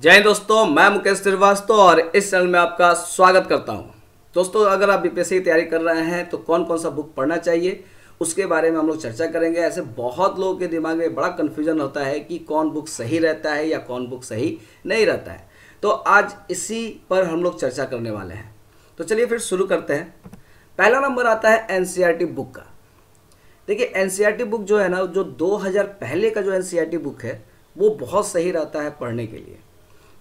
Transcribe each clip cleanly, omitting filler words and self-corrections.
जय हिंद दोस्तों, मैं मुकेश श्रीवास्तव और इस चैनल में आपका स्वागत करता हूं। दोस्तों, अगर आप बीपीएससी की तैयारी कर रहे हैं तो कौन कौन सा बुक पढ़ना चाहिए उसके बारे में हम लोग चर्चा करेंगे। ऐसे बहुत लोगों के दिमाग में बड़ा कन्फ्यूजन होता है कि कौन बुक सही रहता है या कौन बुक सही नहीं रहता है। तो आज इसी पर हम लोग चर्चा करने वाले हैं। तो चलिए फिर शुरू करते हैं। पहला नंबर आता है एनसीईआरटी बुक का। देखिए, एनसीईआरटी बुक जो है ना, जो 2000 पहले का जो एनसीईआरटी बुक है वो बहुत सही रहता है पढ़ने के लिए।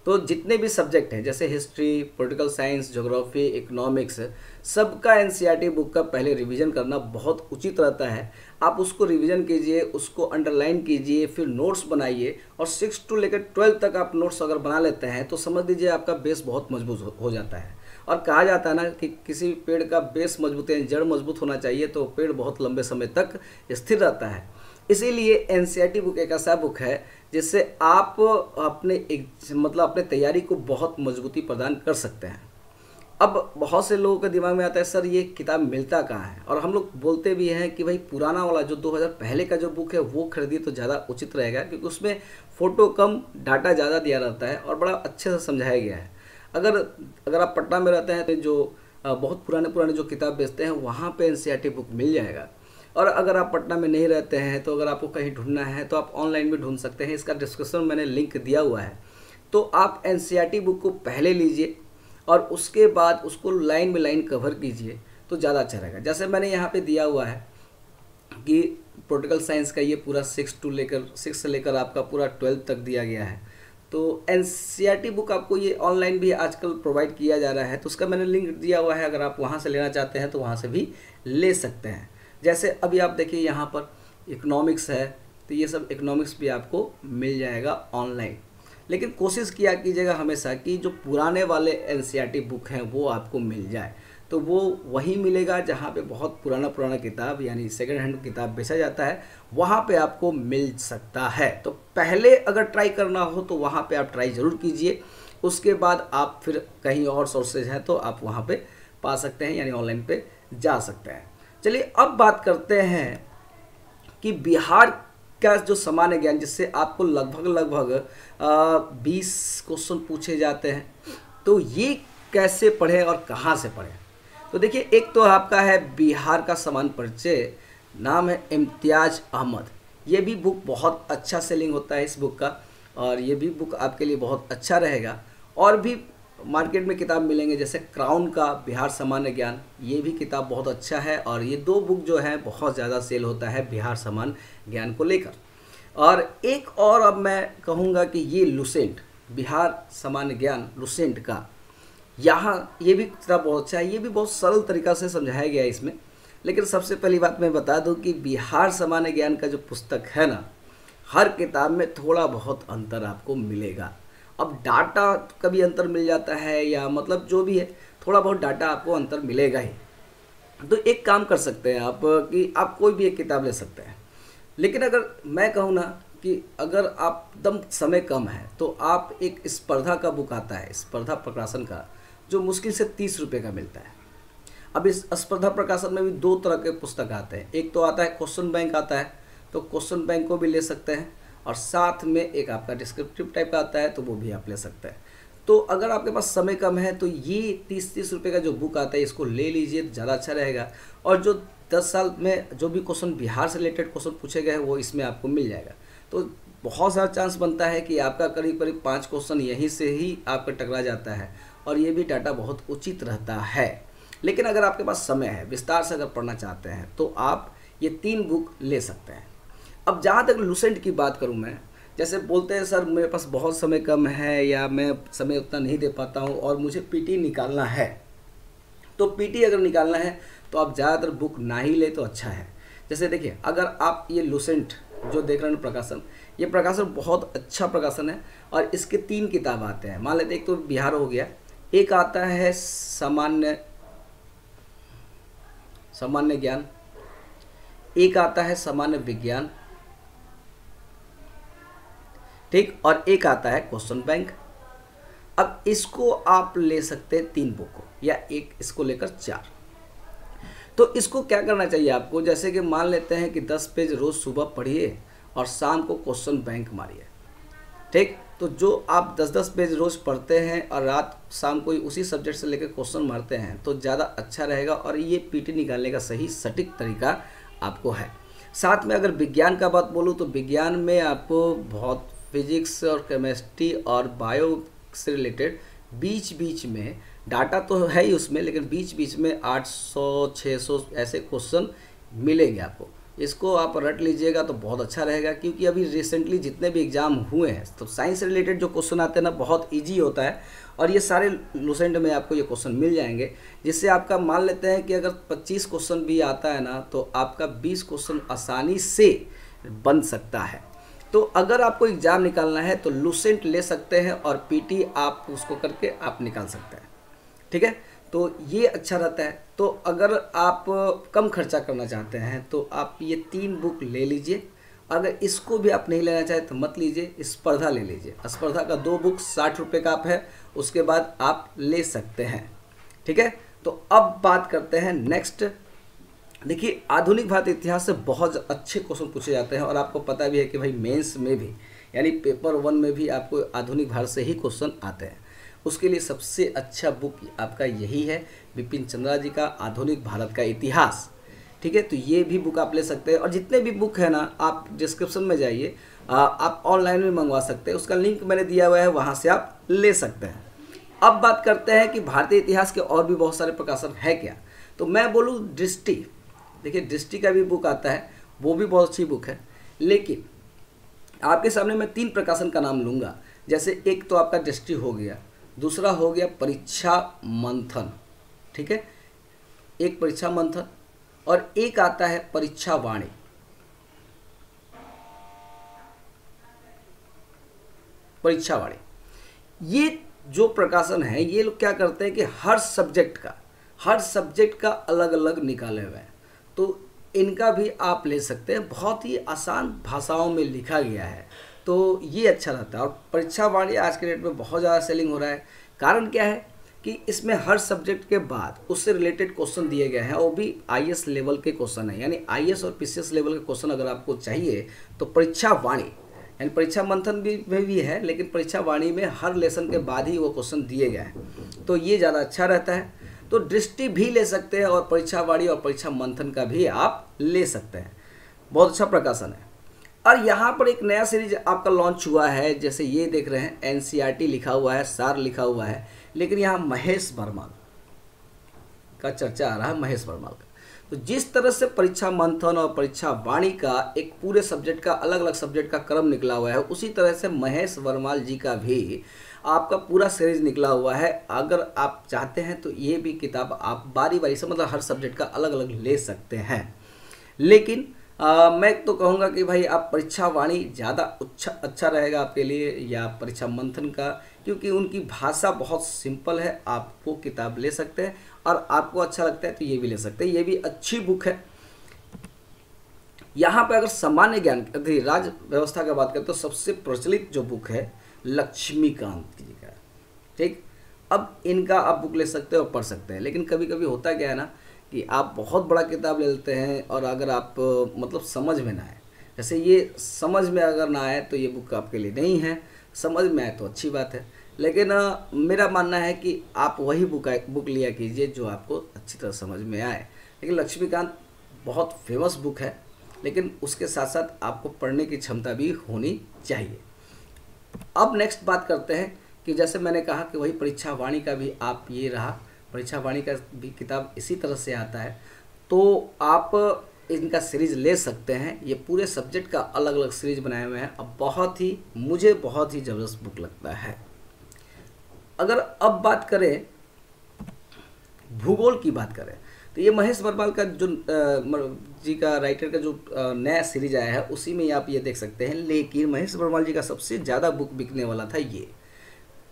तो जितने भी सब्जेक्ट हैं जैसे history, political science, geography, economics, सबका एनसीईआरटी बुक का पहले रिवीजन करना बहुत उचित रहता है। आप उसको रिवीजन कीजिए, उसको अंडरलाइन कीजिए, फिर नोट्स बनाइए और 6 टू लेकर 12 तक आप नोट्स अगर बना लेते हैं तो समझ लीजिए आपका बेस बहुत मजबूत हो जाता है। और कहा जाता है ना कि किसी पेड़ का बेस मजबूत है, जड़ मजबूत होना चाहिए, तो पेड़ बहुत लंबे समय तक स्थिर रहता है। इसीलिए एनसीईआरटी बुक एक ऐसा बुक है जिससे आप अपने तैयारी को बहुत मजबूती प्रदान कर सकते हैं। अब बहुत से लोगों के दिमाग में आता है, सर ये किताब मिलता कहाँ है? और हम लोग बोलते भी हैं कि भाई पुराना वाला जो 2000 पहले का जो बुक है वो खरीदिए तो ज़्यादा उचित रहेगा, क्योंकि उसमें फ़ोटो कम, डाटा ज़्यादा दिया रहता है और बड़ा अच्छे से समझाया गया है। अगर अगर आप पटना में रहते हैं तो जो बहुत पुराने पुराने जो किताब बेचते हैं वहाँ पे एनसीईआरटी बुक मिल जाएगा। और अगर आप पटना में नहीं रहते हैं तो अगर आपको कहीं ढूंढना है तो आप ऑनलाइन भी ढूंढ सकते हैं। इसका डिस्क्रिप्शन में मैंने लिंक दिया हुआ है। तो आप एनसीईआरटी बुक को पहले लीजिए और उसके बाद उसको लाइन में लाइन कवर कीजिए तो ज़्यादा अच्छा रहेगा। जैसे मैंने यहाँ पे दिया हुआ है कि पॉलिटिकल साइंस का ये पूरा 6 से लेकर आपका पूरा 12 तक दिया गया है। तो एनसीईआरटी बुक आपको ये ऑनलाइन भी आजकल प्रोवाइड किया जा रहा है, तो उसका मैंने लिंक दिया हुआ है। अगर आप वहाँ से लेना चाहते हैं तो वहाँ से भी ले सकते हैं। जैसे अभी आप देखिए यहाँ पर इकोनॉमिक्स है, तो ये सब इकोनॉमिक्स भी आपको मिल जाएगा ऑनलाइन। लेकिन कोशिश किया कीजिएगा हमेशा कि जो पुराने वाले एनसीईआरटी बुक हैं वो आपको मिल जाए। तो वो वही मिलेगा जहाँ पे बहुत पुराना पुराना किताब यानी सेकेंड हैंड किताब बेचा जाता है, वहाँ पे आपको मिल सकता है। तो पहले अगर ट्राई करना हो तो वहाँ पे आप ट्राई ज़रूर कीजिए। उसके बाद आप फिर कहीं और सोर्सेज हैं तो आप वहाँ पे पा सकते हैं, यानी ऑनलाइन पे जा सकते हैं। चलिए अब बात करते हैं कि बिहार का जो सामान्य ज्ञान, जिससे आपको लगभग 20 क्वेश्चन पूछे जाते हैं, तो ये कैसे पढ़ें और कहाँ से पढ़ें? तो देखिए, एक तो आपका है बिहार का सामान्य परिचय, नाम है इम्तियाज अहमद। ये भी बुक बहुत अच्छा सेलिंग होता है इस बुक का, और ये भी बुक आपके लिए बहुत अच्छा रहेगा। और भी मार्केट में किताब मिलेंगे जैसे क्राउन का बिहार सामान्य ज्ञान, ये भी किताब बहुत अच्छा है। और ये दो बुक जो है बहुत ज़्यादा सेल होता है बिहार सामान्य ज्ञान को लेकर। और एक और अब मैं कहूँगा कि ये लुसेंट, बिहार सामान्य ज्ञान लुसेंट का, यहाँ ये भी किताब बहुत अच्छा है। ये भी बहुत सरल तरीक़ा से समझाया गया है इसमें। लेकिन सबसे पहली बात मैं बता दूँ कि बिहार सामान्य ज्ञान का जो पुस्तक है ना, हर किताब में थोड़ा बहुत अंतर आपको मिलेगा। अब डाटा कभी अंतर मिल जाता है, या मतलब जो भी है थोड़ा बहुत डाटा आपको अंतर मिलेगा ही। तो एक काम कर सकते हैं आप कि आप कोई भी एक किताब ले सकते हैं। लेकिन अगर मैं कहूँ ना कि अगर आप एकदम समय कम है तो आप एक स्पर्धा का बुक आता है, स्पर्धा प्रकाशन का, जो मुश्किल से 30 रुपये का मिलता है। अब इस स्पर्धा प्रकाशन में भी दो तरह के पुस्तक आते हैं। एक तो आता है क्वेश्चन बैंक आता है, तो क्वेश्चन बैंक को भी ले सकते हैं, और साथ में एक आपका डिस्क्रिप्टिव टाइप का आता है, तो वो भी आप ले सकते हैं। तो अगर आपके पास समय कम है तो ये 30 रुपये का जो बुक आता है इसको ले लीजिए, ज़्यादा अच्छा रहेगा। और जो 10 साल में जो भी क्वेश्चन बिहार से रिलेटेड क्वेश्चन पूछे गए हैं वो इसमें आपको मिल जाएगा। तो बहुत सारा चांस बनता है कि आपका करीब करीब 5 क्वेश्चन यहीं से ही आपका टकरा जाता है, और ये भी डाटा बहुत उचित रहता है। लेकिन अगर आपके पास समय है, विस्तार से अगर पढ़ना चाहते हैं, तो आप ये 3 बुक ले सकते हैं। अब जहाँ तक लुसेंट की बात करूँ मैं, जैसे बोलते हैं सर मेरे पास बहुत समय कम है, या मैं समय उतना नहीं दे पाता हूँ और मुझे पीटी निकालना है, तो पीटी अगर निकालना है तो आप ज़्यादातर बुक ना ही ले तो अच्छा है। जैसे देखिए, अगर आप ये लुसेंट जो देख रहे हैं प्रकाशन, ये प्रकाशन बहुत अच्छा प्रकाशन है, और इसके 3 किताब आते हैं। मान लेते एक तो बिहार हो गया, एक आता है सामान्य ज्ञान, एक आता है सामान्य विज्ञान, ठीक, और एक आता है क्वेश्चन बैंक। अब इसको आप ले सकते हैं 3 बुक को, या एक इसको लेकर 4। तो इसको क्या करना चाहिए आपको, जैसे कि मान लेते हैं कि 10 पेज रोज़ सुबह पढ़िए और शाम को क्वेश्चन बैंक मारिए, ठीक। तो जो आप 10-10 पेज रोज़ पढ़ते हैं और रात शाम को उसी सब्जेक्ट से लेकर क्वेश्चन मारते हैं तो ज़्यादा अच्छा रहेगा, और ये पीटी निकालने का सही सटीक तरीका आपको है। साथ में अगर विज्ञान का बात बोलूँ तो विज्ञान में आपको बहुत फिजिक्स और केमिस्ट्री और बायो से रिलेटेड बीच बीच में डाटा तो है ही उसमें, लेकिन बीच बीच में 800-600 ऐसे क्वेश्चन मिलेंगे आपको। इसको आप रट लीजिएगा तो बहुत अच्छा रहेगा, क्योंकि अभी रिसेंटली जितने भी एग्ज़ाम हुए हैं तो साइंस से रिलेटेड जो क्वेश्चन आते हैं ना बहुत इजी होता है, और ये सारे लुसेंट में आपको ये क्वेश्चन मिल जाएंगे, जिससे आपका मान लेते हैं कि अगर 25 क्वेश्चन भी आता है ना तो आपका 20 क्वेश्चन आसानी से बन सकता है। तो अगर आपको एग्ज़ाम निकालना है तो लुसेंट ले सकते हैं और पीटी आप उसको करके आप निकाल सकते हैं, ठीक है। तो ये अच्छा रहता है। तो अगर आप कम खर्चा करना चाहते हैं तो आप ये 3 बुक ले लीजिए। अगर इसको भी आप नहीं लेना चाहें तो मत लीजिए, स्पर्धा ले लीजिए। स्पर्धा का 2 बुक 60 रुपये का आप है, उसके बाद आप ले सकते हैं, ठीक है। तो अब बात करते हैं नेक्स्ट। देखिए, आधुनिक भारत इतिहास से बहुत अच्छे क्वेश्चन पूछे जाते हैं, और आपको पता भी है कि भाई मेंस में भी यानी पेपर 1 में भी आपको आधुनिक भारत से ही क्वेश्चन आते हैं। उसके लिए सबसे अच्छा बुक आपका यही है, बिपिन चंद्रा जी का आधुनिक भारत का इतिहास, ठीक है। तो ये भी बुक आप ले सकते हैं, और जितने भी बुक है ना आप डिस्क्रिप्शन में जाइए, आप ऑनलाइन भी मंगवा सकते हैं, उसका लिंक मैंने दिया हुआ है, वहाँ से आप ले सकते हैं। अब बात करते हैं कि भारतीय इतिहास के और भी बहुत सारे प्रकाशन है क्या। तो मैं बोलूँ दृष्टि, देखिए दृष्टि का भी बुक आता है, वो भी बहुत अच्छी बुक है। लेकिन आपके सामने मैं 3 प्रकाशन का नाम लूँगा। जैसे एक तो आपका दृष्टि हो गया, दूसरा हो गया परीक्षा मंथन, ठीक है, एक परीक्षा मंथन, और एक आता है परीक्षा वाणी। परीक्षा वाणी, ये जो प्रकाशन है ये लोग क्या करते हैं कि हर सब्जेक्ट का अलग अलग निकाले हुए हैं। तो इनका भी आप ले सकते हैं, बहुत ही आसान भाषाओं में लिखा गया है, तो ये अच्छा रहता है। और परीक्षा वाणी आज के डेट में बहुत ज़्यादा सेलिंग हो रहा है। कारण क्या है कि इसमें हर सब्जेक्ट के बाद उससे रिलेटेड क्वेश्चन दिए गए हैं, वो भी आईएएस लेवल के क्वेश्चन है, यानी आईएएस और पीसीएस लेवल के क्वेश्चन अगर आपको चाहिए तो परीक्षा वाणी, यानी परीक्षा मंथन भी है, लेकिन परीक्षा वाणी में हर लेसन के बाद ही वो क्वेश्चन दिए गए हैं, तो ये ज़्यादा अच्छा रहता है। तो दृष्टि भी ले सकते हैं, और परीक्षा वाणी और परीक्षा मंथन का भी आप ले सकते हैं, बहुत अच्छा प्रकाशन है। और यहाँ पर एक नया सीरीज आपका लॉन्च हुआ है, जैसे ये देख रहे हैं एनसीईआरटी लिखा हुआ है, सार लिखा हुआ है, लेकिन यहाँ महेश वर्मा का चर्चा आ रहा है, महेश वर्मा का। तो जिस तरह से परीक्षा मंथन और परीक्षा वाणी का एक पूरे सब्जेक्ट का अलग अलग सब्जेक्ट का क्रम निकला हुआ है, उसी तरह से महेश वर्मा जी का भी आपका पूरा सीरीज निकला हुआ है। अगर आप चाहते हैं तो ये भी किताब आप बारी बारी से, मतलब हर सब्जेक्ट का अलग अलग ले सकते हैं। लेकिन मैं तो कहूँगा कि भाई आप परीक्षा वाणी ज़्यादा अच्छा रहेगा आपके लिए, या परीक्षा मंथन का, क्योंकि उनकी भाषा बहुत सिंपल है। आप वो किताब ले सकते हैं, और आपको अच्छा लगता है तो ये भी ले सकते हैं, ये भी अच्छी बुक है। यहाँ पे अगर सामान्य ज्ञान राज्य व्यवस्था का बात करें तो सबसे प्रचलित जो बुक है लक्ष्मीकांत जी का, ठीक। अब इनका आप बुक ले सकते हो और पढ़ सकते हैं, लेकिन कभी कभी होता क्या है ना कि आप बहुत बड़ा किताब ले लेते हैं, और अगर आप मतलब समझ में ना आए, जैसे ये समझ में अगर ना आए तो ये बुक आपके लिए नहीं है, समझ में आए तो अच्छी बात है। लेकिन मेरा मानना है कि आप वही बुक लिया कीजिए जो आपको अच्छी तरह समझ में आए। लेकिन लक्ष्मीकांत बहुत फेमस बुक है, लेकिन उसके साथ साथ आपको पढ़ने की क्षमता भी होनी चाहिए। अब नेक्स्ट बात करते हैं कि जैसे मैंने कहा कि वही परीक्षा वाणी का भी आप ये रहा, परीक्षा वाणी का भी किताब इसी तरह से आता है, तो आप इनका सीरीज ले सकते हैं। ये पूरे सब्जेक्ट का अलग अलग सीरीज बनाए हुए हैं। अब मुझे बहुत ही ज़बरदस्त बुक लगता है। अगर अब बात करें भूगोल की बात करें तो ये महेश वर्मा का जो जी का राइटर का जो नया सीरीज आया है उसी में आप ये देख सकते हैं। लेकिन महेश वर्मा जी का सबसे ज़्यादा बुक बिकने वाला था ये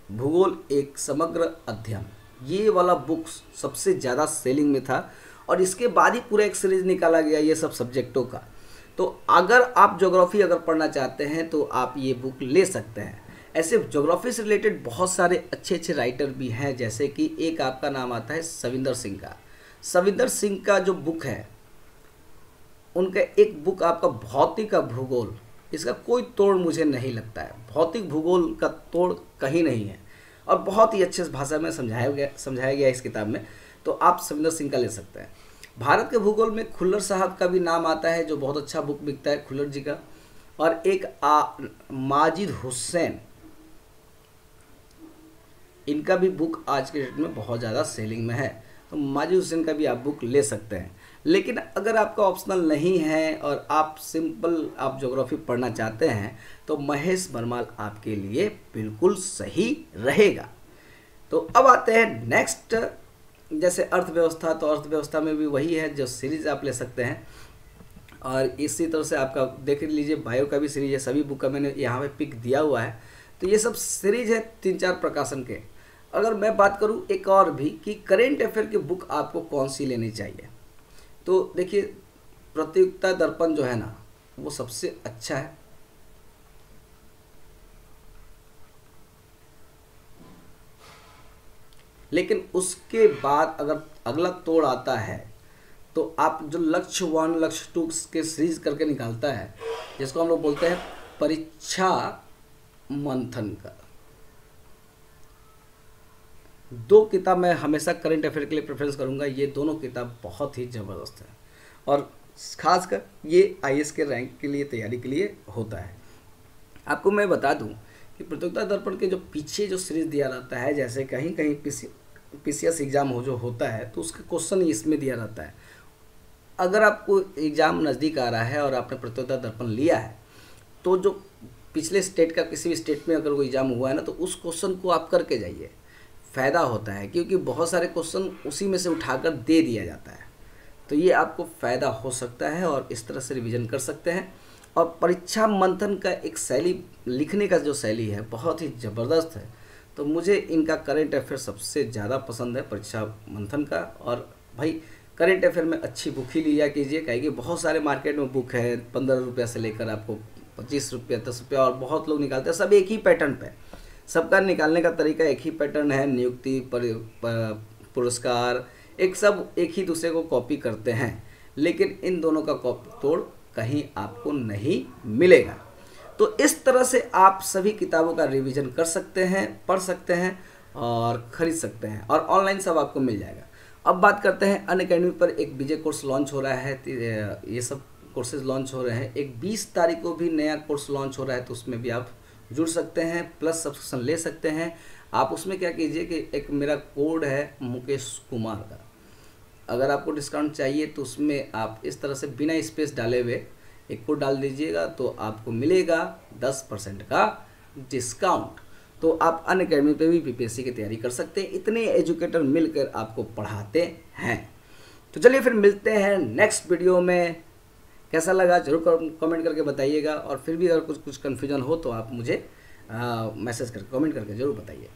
भूगोल एक समग्र अध्ययन, ये वाला बुक सबसे ज़्यादा सेलिंग में था, और इसके बाद ही पूरा एक सीरीज निकाला गया ये सब सब्जेक्टों का। तो अगर आप ज्योग्राफी अगर पढ़ना चाहते हैं तो आप ये बुक ले सकते हैं। ऐसे ज्योग्राफी से रिलेटेड बहुत सारे अच्छे अच्छे राइटर भी हैं, जैसे कि एक आपका नाम आता है सविंदर सिंह का। सविंदर सिंह का जो बुक है, उनका एक बुक आपका भौतिक का भूगोल, इसका कोई तोड़ मुझे नहीं लगता है। भौतिक भूगोल का तोड़ कहीं नहीं है और बहुत ही अच्छे भाषा में समझाया गया इस किताब में। तो आप सविंदर सिंह का ले सकते हैं। भारत के भूगोल में खुल्लर साहब का भी नाम आता है, जो बहुत अच्छा बुक बिकता है खुल्लर जी का। और एक माजिद हुसैन, इनका भी बुक आज के डेट में बहुत ज़्यादा सेलिंग में है, तो माजिद हुसैन का भी आप बुक ले सकते हैं। लेकिन अगर आपका ऑप्शनल नहीं है और आप सिंपल आप ज्योग्राफी पढ़ना चाहते हैं तो महेश बरमाल आपके लिए बिल्कुल सही रहेगा। तो अब आते हैं नेक्स्ट, जैसे अर्थव्यवस्था, तो अर्थव्यवस्था में भी वही है जो सीरीज आप ले सकते हैं। और इसी तरह से आपका देख लीजिए बायो का भी सीरीज है, सभी बुक का मैंने यहाँ पे पिक दिया हुआ है। तो ये सब सीरीज है 3-4 प्रकाशन के। अगर मैं बात करूँ एक और भी कि करेंट अफेयर की बुक आपको कौन सी लेनी चाहिए, तो देखिए प्रतियोगिता दर्पण जो है ना वो सबसे अच्छा है। लेकिन उसके बाद अगर अगला तोड़ आता है तो आप जो लक्ष्य 1 लक्ष्य 2 के सीरीज करके निकालता है, जिसको हम लोग बोलते हैं परीक्षा मंथन का, 2 किताब मैं हमेशा करंट अफेयर के लिए प्रेफरेंस करूंगा। ये दोनों किताब बहुत ही ज़बरदस्त है और खासकर ये आईएएस के रैंक के लिए तैयारी के लिए होता है। आपको मैं बता दूं कि प्रतियोगिता दर्पण के जो पीछे जो सीरीज दिया रहता है, जैसे कहीं कहीं पीसीएस एग्ज़ाम हो जो होता है तो उसका क्वेश्चन इसमें दिया रहता है। अगर आपको एग्ज़ाम नज़दीक आ रहा है और आपने प्रतियोगिता दर्पण लिया है तो जो पिछले स्टेट का किसी भी स्टेट में अगर कोई एग्ज़ाम हुआ है ना तो उस क्वेश्चन को आप करके जाइए, फ़ायदा होता है क्योंकि बहुत सारे क्वेश्चन उसी में से उठाकर दे दिया जाता है। तो ये आपको फ़ायदा हो सकता है और इस तरह से रिवीजन कर सकते हैं। और परीक्षा मंथन का एक शैली, लिखने का जो शैली है बहुत ही ज़बरदस्त है। तो मुझे इनका करंट अफेयर सबसे ज़्यादा पसंद है, परीक्षा मंथन का। और भाई करंट अफेयर में अच्छी बुक ही लिया कीजिए, कहेंगे बहुत सारे मार्केट में बुक है 15 रुपये से लेकर आपको 25 रुपये 10 रुपये, और बहुत लोग निकालते हैं, सब एक ही पैटर्न पे। सबका निकालने का तरीका एक ही पैटर्न है, नियुक्ति पुरस्कार, एक सब एक ही दूसरे को कॉपी करते हैं। लेकिन इन दोनों का कॉपी तोड़ कहीं आपको नहीं मिलेगा। तो इस तरह से आप सभी किताबों का रिवीजन कर सकते हैं, पढ़ सकते हैं और ख़रीद सकते हैं, और ऑनलाइन सब आपको मिल जाएगा। अब बात करते हैं अनअकैडमी पर एक विजय कोर्स लॉन्च हो रहा है। ये सब कोर्सेज लॉन्च हो रहे हैं। एक 20 तारीख को भी नया कोर्स लॉन्च हो रहा है, तो उसमें भी आप जुड़ सकते हैं, प्लस सब्सक्रिप्शन ले सकते हैं। आप उसमें क्या कीजिए कि एक मेरा कोड है मुकेश कुमार का, अगर आपको डिस्काउंट चाहिए तो उसमें आप इस तरह से बिना स्पेस डाले हुए एक कोड डाल दीजिएगा तो आपको मिलेगा 10% का डिस्काउंट। तो आप अनअकैडमी पे भी बीपीएससी की तैयारी कर सकते हैं। इतने एजुकेटर मिलकर आपको पढ़ाते हैं। तो चलिए फिर मिलते हैं नेक्स्ट वीडियो में। कैसा लगा जरूर कमेंट करके बताइएगा, और फिर भी अगर कुछ कन्फ्यूजन हो तो आप मुझे मैसेज करके कमेंट करके ज़रूर बताइए।